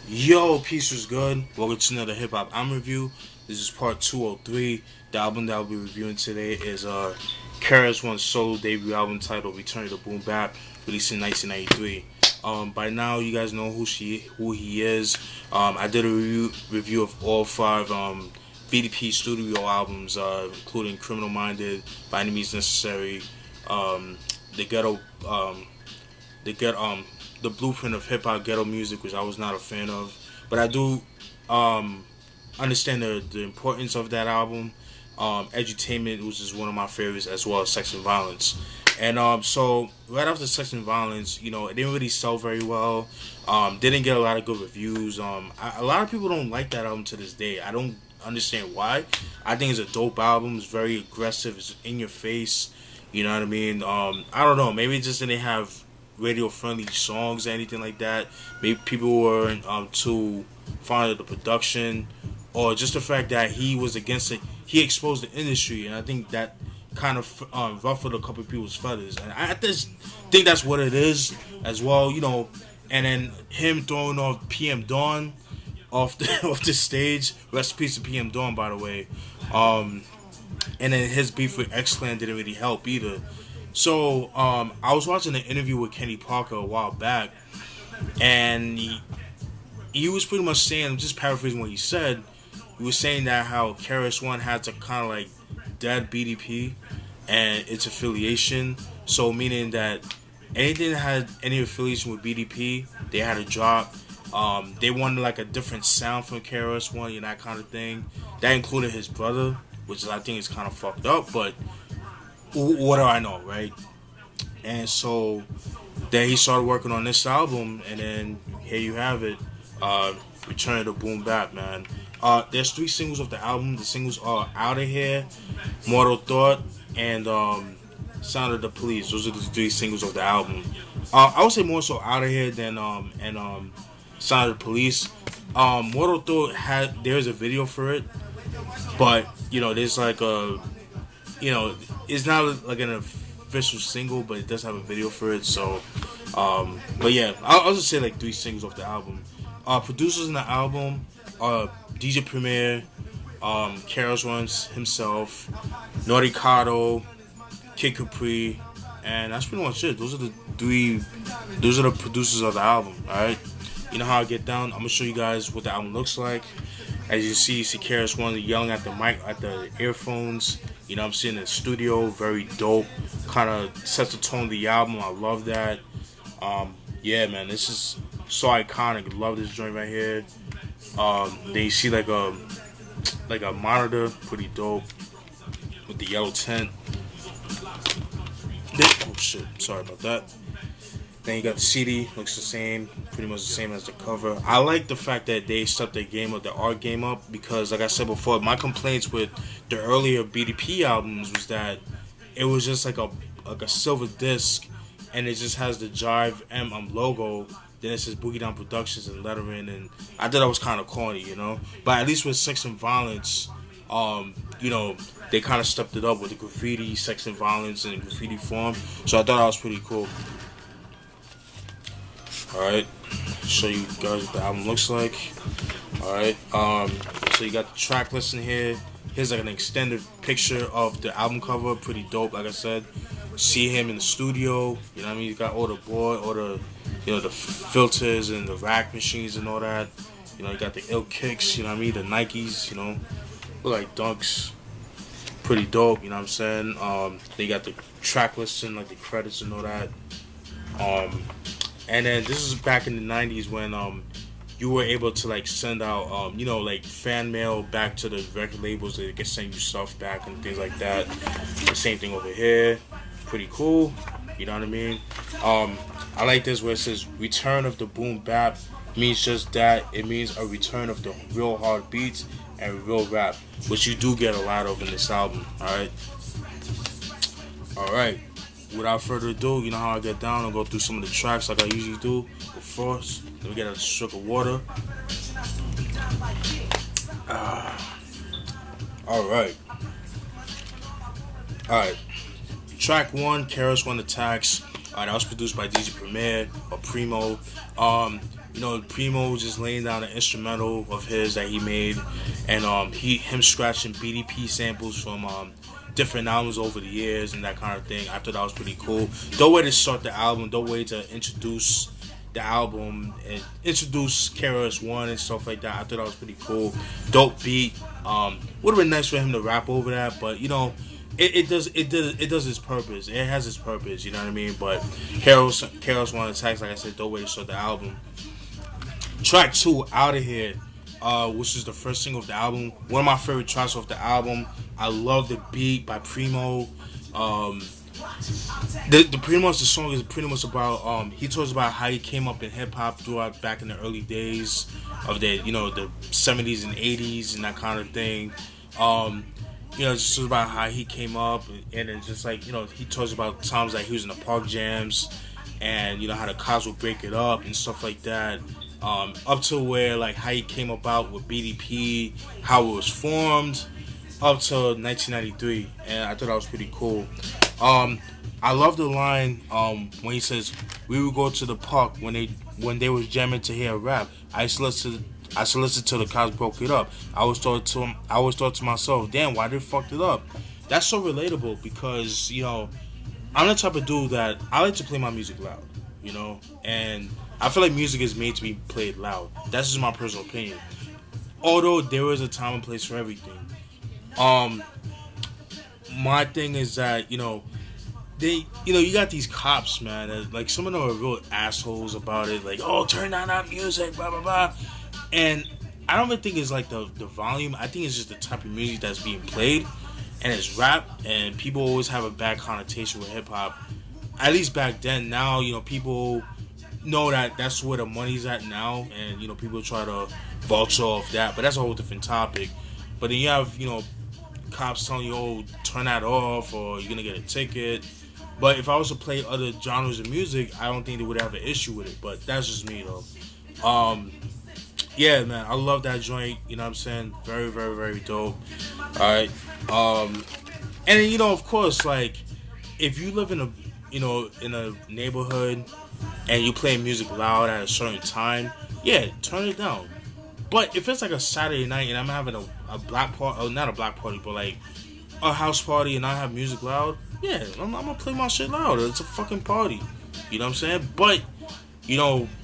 Yo, peace was good. Welcome to another hip hop album review. This is part 203. The album that I'll be reviewing today is KRS One's solo debut album titled Return to Boom Bap, released in 1993. By now you guys know who he is. I did a review of all five BDP studio albums, including Criminal Minded, By Any Means Necessary, the Ghetto, the Ghetto, the Blueprint of Hip Hop Ghetto Music, which I was not a fan of, but I do understand the importance of that album. Edutainment, which is one of my favorites, as well as Sex and Violence. And so right after Sex and Violence, you know, it didn't really sell very well. Didn't get a lot of good reviews. A lot of people don't like that album to this day. I don't understand why. I think it's a dope album. It's very aggressive. It's in your face. You know what I mean? I don't know. Maybe it just didn't have radio friendly songs or anything like that. Maybe people weren't too fond of the production, or just the fact that he was against it. He exposed the industry, and I think that kind of ruffled a couple of people's feathers. And I just think that's what it is as well, you know. And then him throwing off PM Dawn off the stage. Rest in peace to PM Dawn, by the way. And then his beef with X-Clan didn't really help either. So I was watching an interview with Kenny Parker a while back, and he was pretty much saying, I'm just paraphrasing what he said. He was saying that how KRS One had to kind of like dead BDP and its affiliation. So meaning that anything that had any affiliation with BDP, they had to drop. They wanted like a different sound from KRS One, you know, that kind of thing. That included his brother, which I think is kind of fucked up, but what do I know, right? And so then he started working on this album, and then here you have it, Return to Boom Bap, man. There's 3 singles of the album. The singles are Outta Here, Mortal Thought, and Sound of the Police. Those are the 3 singles of the album. I would say more so Outta Here than Sound of the Police. Mortal Thought there's a video for it, but you know there's like a, you know, it's not like an official single, but it does have a video for it. So, but yeah, I'll just say like 3 singles off the album. Producers in the album are DJ Premier, KRS One himself, Naughty Kato, Kid Capri, and that's pretty much it. Those are the producers of the album. All right, you know how I get down. I'm gonna show you guys what the album looks like. As you see KRS One yelling at the mic, at the earphones. You know, I'm sitting in the studio, very dope. Kind of sets the tone of the album. I love that. Yeah, man, this is so iconic. Love this joint right here. Then you see like a monitor, pretty dope, with the yellow tint. Oh shit, sorry about that. Then you got the CD, looks the same, pretty much the same as the cover. I like the fact that they stepped their game up, the art game up, because like I said before, my complaints with the earlier BDP albums was that it was just like a silver disc, and it just has the Jive M logo. Then it says Boogie Down Productions and lettering, and I thought that was kind of corny, you know. But at least with Sex and Violence, you know, they kind of stepped it up with the graffiti, Sex and Violence, in graffiti form. So I thought that was pretty cool. Alright, show you guys what the album looks like. Alright, so you got the track list in here. Here's like an extended picture of the album cover, pretty dope, like I said. See him in the studio, you know what I mean? You got all the board, all the, you know, the filters and the rack machines and all that. You know, you got the ill kicks, you know what I mean? The Nikes, you know, look like dunks. Pretty dope, you know what I'm saying? Then you got the track listing, like the credits and all that. And then this is back in the 90s when you were able to like send out you know, like fan mail back to the record labels. They could send you stuff back and things like that. The same thing over here. Pretty cool, you know what I mean? I like this where it says Return of the Boom Bap. Means just that. It means a return of the real hard beats and real rap, which you do get a lot of in this album. Alright, without further ado, you know how I get down and go through some of the tracks like I usually do. But first, let me get a sip of water. Alright. Track 1, KRS One Attacks. That was produced by DJ Premier or Primo. Primo was just laying down an instrumental of his that he made, and him scratching BDP samples from different albums over the years and that kind of thing. I thought that was pretty cool. Dope way to start the album. Dope way to introduce the album and introduce KRS-One and stuff like that. I thought that was pretty cool. Dope beat. Would have been nice for him to rap over that, but it does its purpose. It has its purpose, you know what I mean? But KRS-One attacks, like I said, dope way to start the album. Track 2, Outta Here, which is the first single of the album. One of my favorite tracks off the album. I love the beat by Primo. The song is pretty much about he talks about how he came up in hip hop throughout back in the early days of the 70s and 80s and that kind of thing. Just about how he came up, and it's just like, he talks about times like he was in the park jams, and how the cops would break it up and stuff like that. Up to where like how he came about with BDP, how it was formed, up to 1993, and I thought that was pretty cool. I love the line when he says, "We would go to the park when they was jamming to hear rap. I used to listen till the cops broke it up. I always thought to myself, damn, why they fucked it up?" That's so relatable because I'm the type of dude that I like to play my music loud, and I feel like music is made to be played loud. That's just my personal opinion. Although there is a time and place for everything. My thing is that you got these cops, man. That, like, some of them are real assholes about it. Like, oh, turn down that music, blah blah blah. And I don't even think it's like the volume. I think it's just the type of music that's being played, and it's rap. And people always have a bad connotation with hip hop. At least back then. Now, people know that that's where the money's at now, and people try to vulture off that. But that's a whole different topic. But then you have cops telling you, "Oh, turn that off, or you're gonna get a ticket." But if I was to play other genres of music, I don't think they would have an issue with it. But that's just me, though. Yeah, man, I love that joint. You know what I'm saying? Very, very, very dope. All right. And then, of course, like, if you live in a neighborhood and you play music loud at a certain time, yeah, turn it down. But if it's like a Saturday night and I'm having a black party, or not a black party, but like a house party, and I have music loud, yeah, I'm gonna play my shit loud. It's a fucking party. You know what I'm saying? But,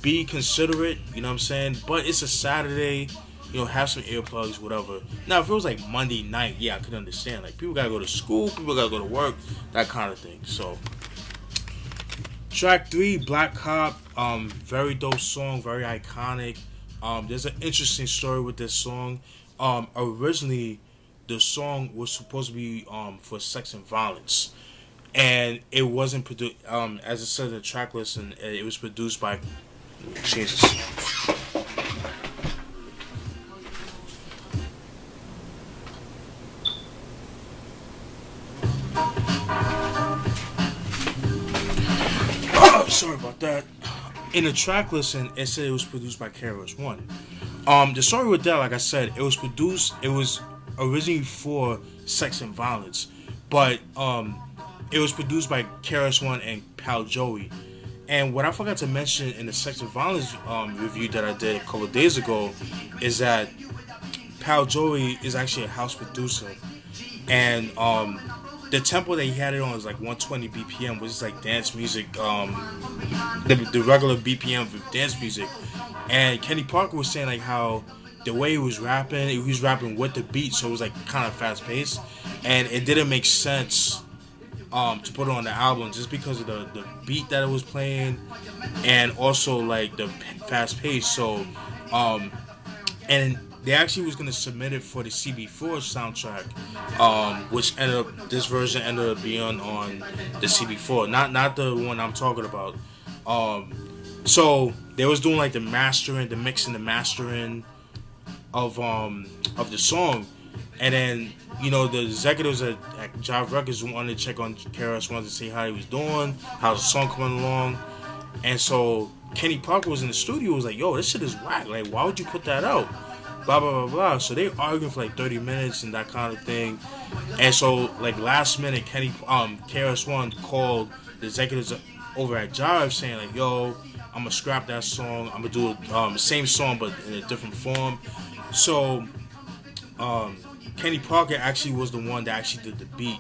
be considerate, you know what I'm saying? But it's a Saturday, have some earplugs, whatever. Now, if it was like Monday night, yeah, I could understand. Like, people gotta go to school, people gotta go to work, that kind of thing. So, track 3, Black Cop, very dope song, very iconic. There's an interesting story with this song. Originally, the song was supposed to be for sex and violence, and it wasn't produced. As it said in the track list, and it was produced by Jesus. Sorry about that. In the track listing, it said it was produced by KRS-One. The story with that, like I said, it was originally for sex and violence, but it was produced by KRS-One and Pal Joey. And what I forgot to mention in the sex and violence review that I did a couple of days ago is that Pal Joey is actually a house producer, and the tempo that he had it on was like 120 BPM, which is like dance music, the regular BPM for dance music. And Kenny Parker was saying like how the way he was rapping with the beat, so it was like kind of fast paced, and it didn't make sense to put it on the album just because of the beat that it was playing, and also like the fast pace. So, and they actually was gonna submit it for the CB4 soundtrack, which this version ended up being on the CB4, not the one I'm talking about. So they was doing like the mixing, the mastering of the song, and then the executives at Jive Records wanted to check on KRS-One to see how he was doing, how's the song coming along, and so Kenny Parker was in the studio, was like, "Yo, this shit is whack. Like, why would you put that out?" Blah blah blah blah. So they arguing for like 30 minutes and that kind of thing, and so like last minute, KRS-One called the executives over at Jive saying like, "Yo, I'm gonna scrap that song. I'm gonna do the same song but in a different form." So Kenny Parker actually was the one that actually did the beat,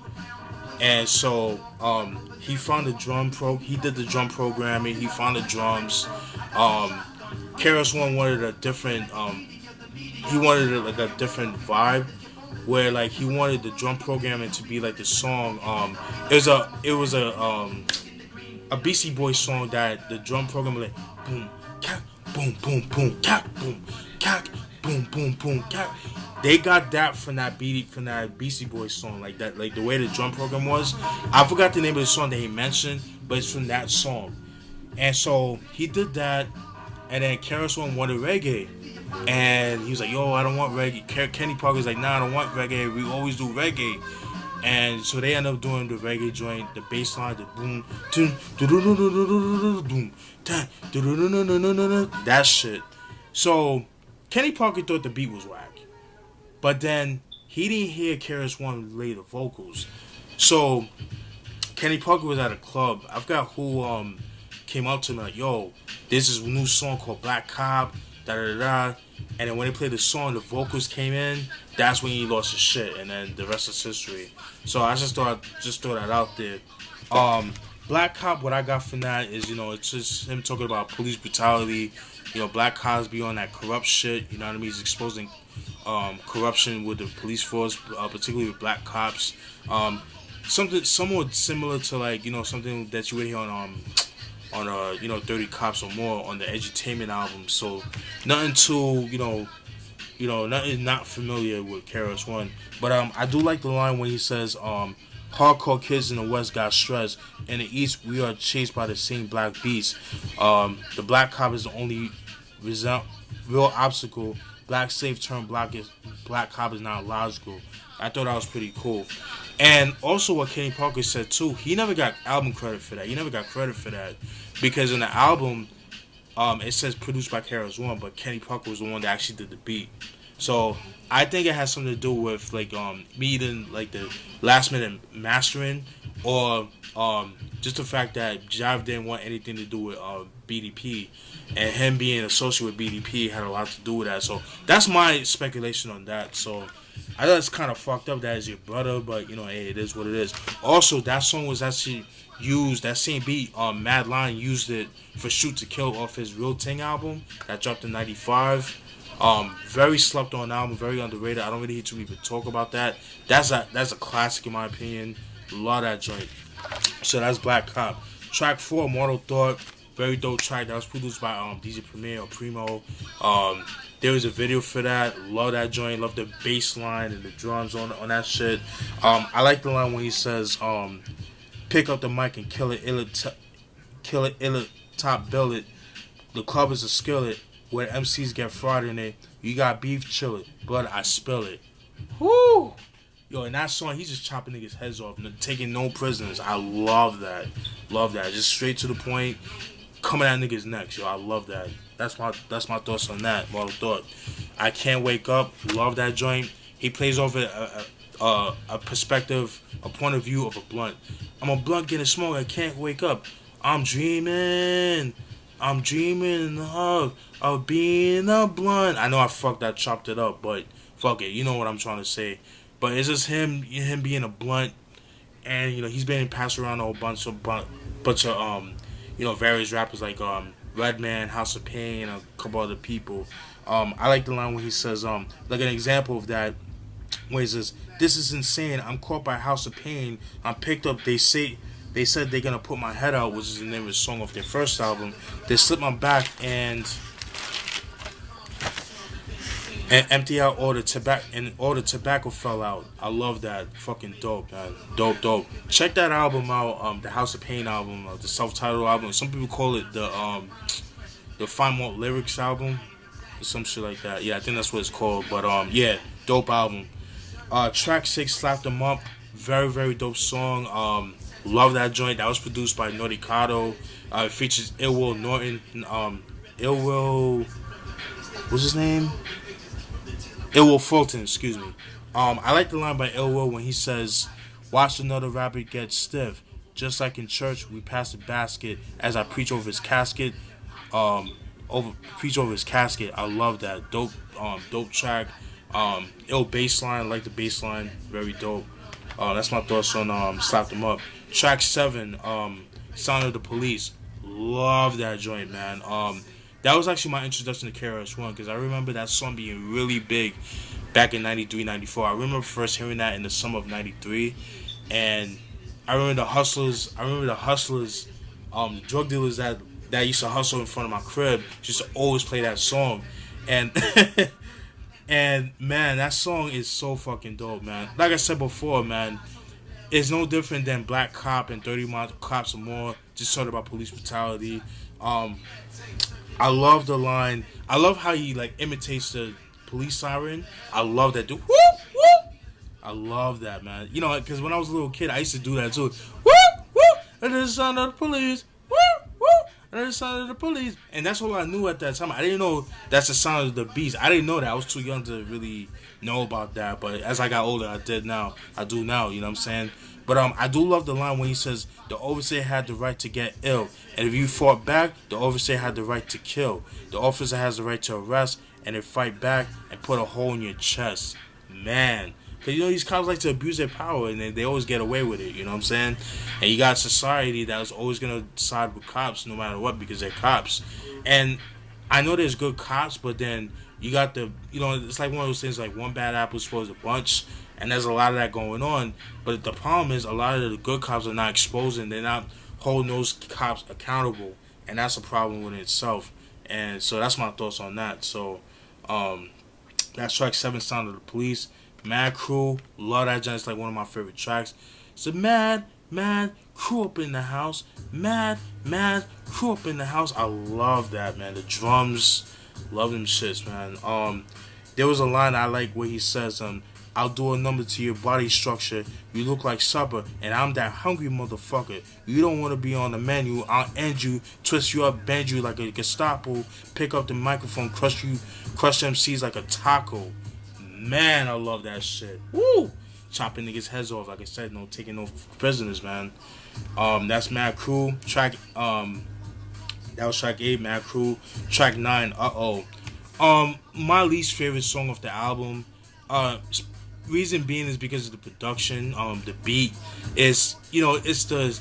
and so he found the he did the drum programming. He found the drums. KRS-One wanted a different he wanted like a different vibe where like he wanted the drum programming to be like the song. It was a BC Boy song that the drum program was like boom cat boom boom boom cat boom cat boom boom boom cat. They got that from that BC Boy song, like that, like the way the drum program was. I forgot the name of the song that he mentioned, but it's from that song. And so he did that, and then KRS-One wanted reggae, and he was like, "Yo, I don't want reggae." Kenny Parker's like, "Nah, I don't want reggae. We always do reggae." And so they end up doing the reggae joint, the bass line, the boom, boom, that shit. So Kenny Parker thought the beat was whack. But then he didn't hear KRS-One lay the vocals. So Kenny Parker was at a club. I forgot who came up to me like, "Yo, this is a new song called Black Cop, da da da." And then when they played the song, the vocals came in. That's when he lost his shit, and then the rest is history. So I just throw that out there. Black Cop, what I got from that is, it's just him talking about police brutality. Black cops be on that corrupt shit. You know what I mean? He's exposing corruption with the police force, particularly with black cops. Something somewhat similar to like something that you would hear on 30 Cops or More on the Edutainment album. So nothing too nothing not familiar with KRS-One. But I do like the line when he says hardcore kids in the West got stressed. In the East, we are chased by the same black beast. The black cop is the only real obstacle. Black slave turned black cop is not logical. I thought that was pretty cool. And also what Kenny Parker said too, he never got album credit for that. He never got credit for that. Because in the album, it says produced by KRS-One, but Kenny Parker was the one that actually did the beat. So I think it has something to do with like meeting like the last minute mastering, or just the fact that Jive didn't want anything to do with BDP, and him being associated with BDP had a lot to do with that. So that's my speculation on that. So I know it's kind of fucked up that is your brother, but hey, it is what it is. Also, that song was actually used, that same beat, Mad Lion used it for Shoot to Kill off his Real Ting album that dropped in '95. Very slept on album, very underrated. I don't really hear too many people talk about that. That's a classic in my opinion. Love that joint. So that's Black Cop. Track 4, Mortal Thought, very dope track. That was produced by DJ Premier or Primo. There was a video for that. Love that joint. Love the bass line and the drums on that shit. I like the line when he says, "Pick up the mic and kill it, top billet. The club is a skillet where MCs get fried in it. You got beef, chill it, but I spill it." Woo! Yo, in that song, he's just chopping niggas' heads off, taking no prisoners. I love that. Love that. Just straight to the point, coming at niggas' necks. Yo, I love that. That's my thoughts on that. Mortal Thought. I Can't Wake Up. Love that joint. He plays off a perspective, a point of view of a blunt. I'm a blunt getting smoke. I can't wake up. I'm dreaming of being a blunt. I know I chopped it up, but fuck it. You know what I'm trying to say. But it's just him being a blunt, and he's been passed around a whole bunch of various rappers like Redman, House of Pain, and a couple other people. I like the line where he says like an example of that, where he says, "This is insane. I'm caught by House of Pain. I'm picked up. They said they're gonna put my head out," which is the name of the song off their first album. "They slipped my back and empty out all the tobacco, and all the tobacco fell out." I love that. Fucking dope, man. Dope. Check that album out. The House of Pain album, the self-titled album. Some people call it the Fine Malt Lyrics album, or some shit like that. Yeah, I think that's what it's called. But yeah, dope album. Track 6, Slap Them Up. Very, very dope song. Love that joint. That was produced by Nordicato. It features Ill Will Norton. Ill Will, what's his name? Ill Will Fulton, I like the line by Ill Will when he says, "Watch another rapper get stiff. just like in church, we pass the basket as I preach over his casket. Preach over his casket. I love that. Dope track. Ill bassline, like the bassline, very dope. That's my thoughts on Slap Them Up. Track 7, Sound of the Police. Love that joint, man. That was actually my introduction to KRS-One because I remember that song being really big back in 93, 94. I remember first hearing that in the summer of 93, and I remember the hustlers, the drug dealers that used to hustle in front of my crib used to always play that song. And and man, that song is so fucking dope, man. Like I said before, man, it's no different than Black Cop and 30 Cops or More. Just talking about police brutality. I love the line. I love how he like imitates the police siren. I love that dude. Whoop, whoop. I love that, man. You know, because when I was a little kid, I used to do that too. Whoop, whoop. And the sound of the police. Whoop, whoop. And the sound of the police. And that's all I knew at that time. I didn't know that's the sound of the beast. I didn't know that. I was too young to really know about that. But as I got older, I do now. You know what I'm saying? But I do love the line when he says, the overseer had the right to get ill. And if you fought back, the overseer had the right to kill. The officer has the right to arrest and then fight back and put a hole in your chest. Man. Because, you know, these cops like to abuse their power and they always get away with it, you know what I'm saying? And you got society that's always going to side with cops no matter what because they're cops. And I know there's good cops, but then you got the, you know, it's like one of those things like one bad apple spoils a bunch. And there's a lot of that going on. But the problem is a lot of the good cops are not exposing. They're not holding those cops accountable. And that's a problem within itself. And so that's my thoughts on that. So that's track 7, Sound of the Police. Mad Crew. Love that joint. It's like one of my favorite tracks. It's a mad crew up in the house. Mad crew up in the house. I love that, man. The drums. Love them shits, man. There was a line I like where he says, I'll do a number to your body structure. You look like supper, and I'm that hungry motherfucker. You don't want to be on the menu. I'll end you, twist you up, bend you like a Gestapo, pick up the microphone, crush MCs like a taco. Man, I love that shit. Woo! Chopping niggas' heads off, like I said, no taking no prisoners, man. That's Mad Crew. That was track 8, Mad Crew. Track 9, my least favorite song of the album. Reason being is because of the production. The beat is, you know, it's the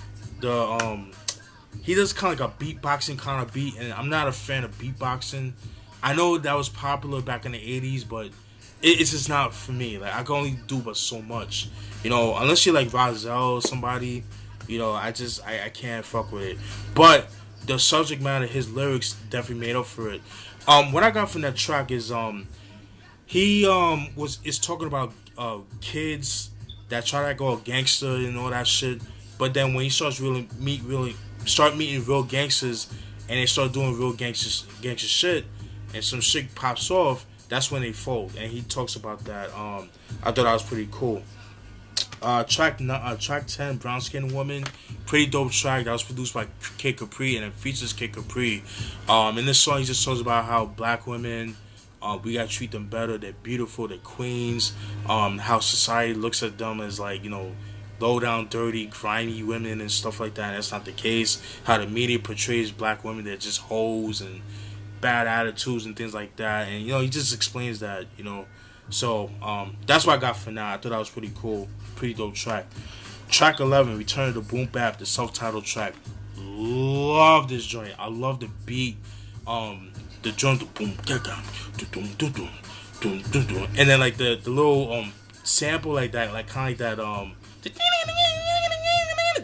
he does kind of like a beatboxing kind of beat, and I'm not a fan of beatboxing. I know that was popular back in the 80s, but it's just not for me. Like, I can only do but so much, you know, unless you're like Rozelle or somebody, you know. I can't fuck with it. But the subject matter, his lyrics definitely made up for it. What I got from that track is he is talking about kids that try to go gangster and all that shit, but then when he starts meeting real gangsters and they start doing real gangster shit and some shit pops off, that's when they fold. And he talks about that. I thought that was pretty cool. Track 10, Brown Skin Woman, pretty dope track that was produced by Kid Capri and it features Kid Capri. In this song he just talks about how black women, we gotta treat them better. They're beautiful. They're queens. How society looks at them as like, you know, low down, dirty, grimy women and stuff like that. And that's not the case. How the media portrays black women, they're just hoes and bad attitudes and things like that. And, you know, he just explains that, you know. So that's what I got for now. I thought that was pretty cool. Pretty dope track. Track 11, Return of the Boom Bap, the self-titled track. Love this joint. I love the beat. The drum, the boom, and then like the little sample like that, like kind of like that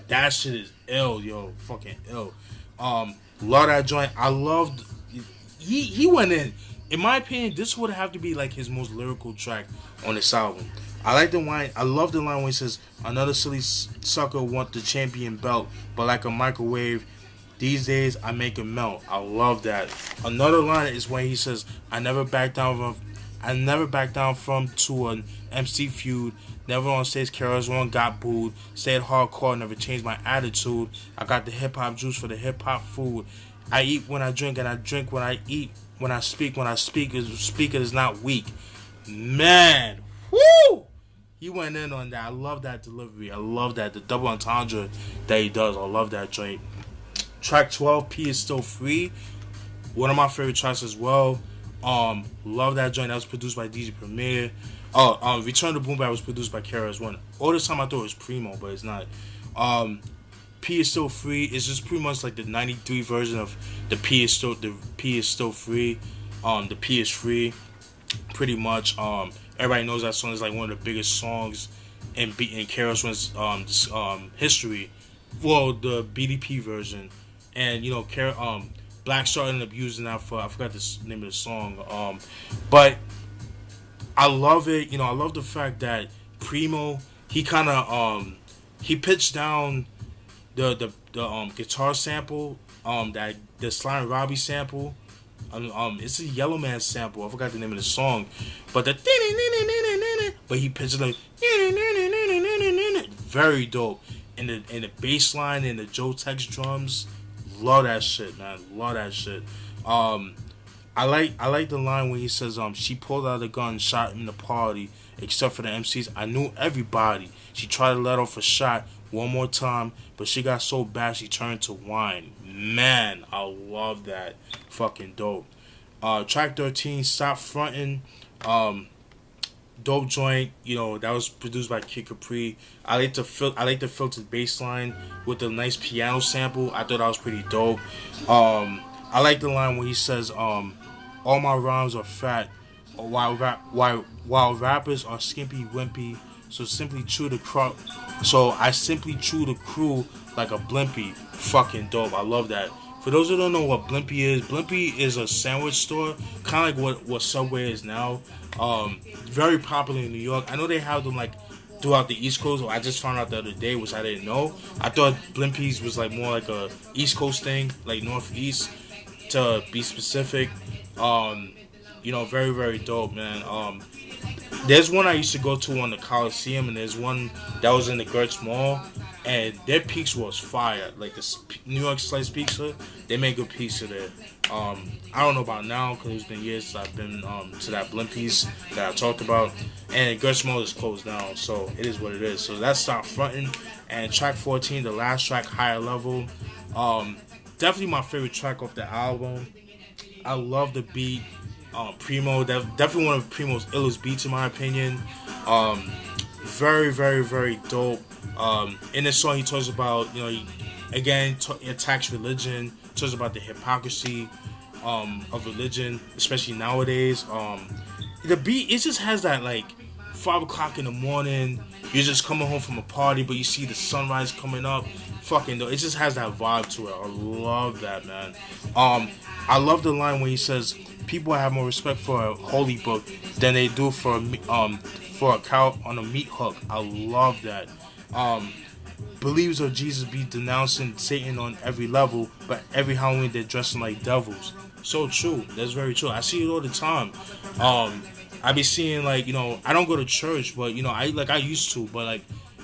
that shit is ill, yo, fucking ill. Love that joint. I loved. He went in. In my opinion, this would have to be like his most lyrical track on this album. I like the line. I love the line when he says, "Another silly sucker want the champion belt, but like a microwave. These days, I make him melt." I love that. Another line is when he says, I never back down from to an MC feud. Never on stage, KRS-One got booed. Stayed hardcore, never changed my attitude. I got the hip-hop juice for the hip-hop food. I eat when I drink, and I drink when I eat. When I speak, speaker is not weak. Man, whoo! he went in on that. I love that delivery. I love that the double entendre that he does. I love that joint. Track 12, P is still free. One of my favorite tracks as well. Love that joint. That was produced by DJ Premier. Return to Boom Bap was produced by KRS1. All this time I thought it was Primo, but it's not. P is still free. It's just pretty much like the '93 version of the P is still free. The P is free. Pretty much. Everybody knows that song is like one of the biggest songs in KRS-One's history. Well, the BDP version, and you know, Black Star ended up using that for, I forgot the name of the song. But I love it. You know, I love the fact that Primo, he kind of he pitched down the guitar sample, that the Sly and Robbie sample. It's a Yellow Man sample. I forgot the name of the song, but he pitched it like very dope. And the bass line and the Joe Tex drums, love that shit, man. Love that shit. I like the line when he says, she pulled out a gun, shot him in the party, except for the MCs. I knew everybody. She tried to let off a shot one more time, but she got so bad she turned to wine. Man, I love that. Fucking dope. Track 13, Stop Frontin'. Dope joint. You know, that was produced by Kid Capri. I like the filtered bass line with the nice piano sample. I thought that was pretty dope. I like the line where he says, all my rhymes are fat, while rappers are skimpy wimpy. So I simply chew the crew like a blimpy. Fucking dope. I love that. For those who don't know what Blimpy is a sandwich store, kind of like what Subway is now. Very popular in New York. I know they have them like throughout the East Coast. I just found out the other day, which I didn't know. I thought Blimpies was like more like a East Coast thing, like Northeast, to be specific. You know, very, very dope, man. There's one I used to go to on the Coliseum, and there's one that was in the Gertz Mall, and their pizza was fire. Like the New York Slice Pizza, they make good pizza there. I don't know about now because it's been years since I've been to that Blimpies that I talked about, and Gertz Mall is closed down, so it is what it is. So that's Stop Frontin'. And track 14, the last track, Higher Level. Definitely my favorite track off the album. I love the beat. Primo, definitely one of Primo's illest beats in my opinion. Very, very, very dope. In this song, he talks about, you know, he attacks religion, talks about the hypocrisy of religion, especially nowadays. The beat, it just has that like 5 o'clock in the morning, you're just coming home from a party, but you see the sunrise coming up. Fucking though, it just has that vibe to it. I love that, man. I love the line when he says, people have more respect for a holy book than they do for a cow on a meat hook. I love that. Believers of Jesus be denouncing Satan on every level, but every Halloween they're dressing like devils. So true. That's very true. I see it all the time. I be seeing, like, you know, I don't go to church, but you know, I used to, but like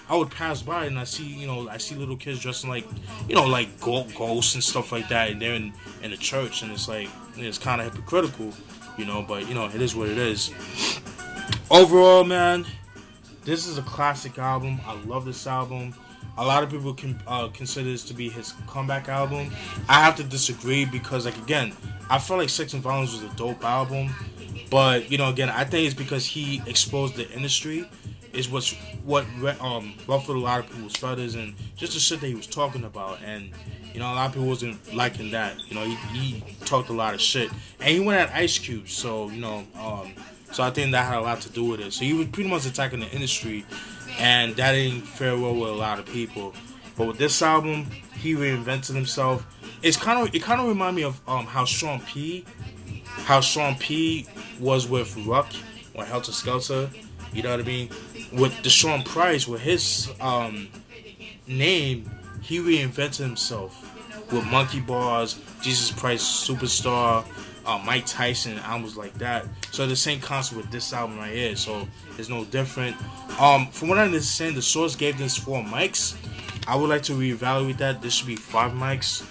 I would pass by and I see little kids dressing like, you know, like ghosts and stuff like that, and they're in the church, and it's like, it's kind of hypocritical, you know, but you know, it is what it is. Overall, man, this is a classic album. I love this album. A lot of people can consider this to be his comeback album. I have to disagree because, like, again, I felt like Sex and Violence was a dope album, but you know, again, I think it's because he exposed the industry. Is what ruffled a lot of people's feathers, and just the shit that he was talking about, and you know, a lot of people wasn't liking that. You know, he talked a lot of shit, and he went at Ice Cube, so you know, so I think that had a lot to do with it. So he was pretty much attacking the industry, and that didn't fare well with a lot of people. But with this album, he reinvented himself. It kind of reminded me of how Sean P was with Ruck or Helter Skelter. You know what I mean? With Deshaun Price, with his name, he reinvented himself with Monkey Bars, Jesus Christ Superstar, Mike Tyson, albums like that. So the same concept with this album right here. So it's no different. From what I understand, the source gave this 4 mics. I would like to reevaluate that. This should be 5 mics.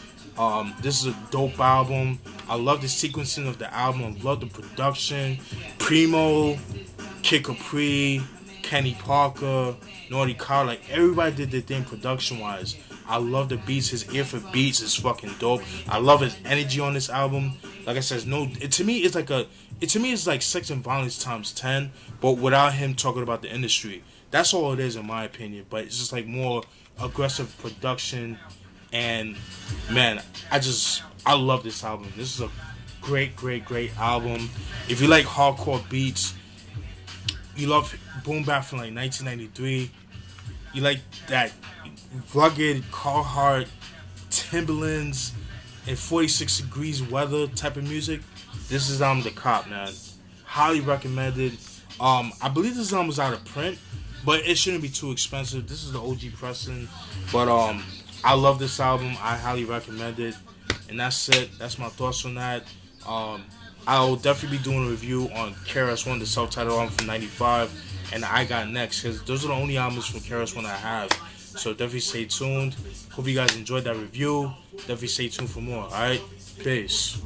This is a dope album. I love the sequencing of the album. I love the production. Primo, Kid Capri, Kenny Parker, Naughty Kyle, like everybody did their thing production wise. I love the beats. His ear for beats is fucking dope. I love his energy on this album. Like I said, to me it's like Sex and Violence times 10, but without him talking about the industry. That's all it is in my opinion. But it's just like more aggressive production, and man, I love this album. This is a great album. If you like hardcore beats, you love boom bap from like 1993, you like that rugged Carhartt, Timberlands, and 46 degrees weather type of music, this is the cop, man. Highly recommended. I believe this album was out of print, but it shouldn't be too expensive. This is the OG pressing, but I love this album. I highly recommend it, and that's it. That's my thoughts on that. I'll definitely be doing a review on KRS-One, the self-titled album from '95, and I Got Next, because those are the only albums from KRS-One I have. So definitely stay tuned. Hope you guys enjoyed that review. Definitely stay tuned for more. Alright? Peace.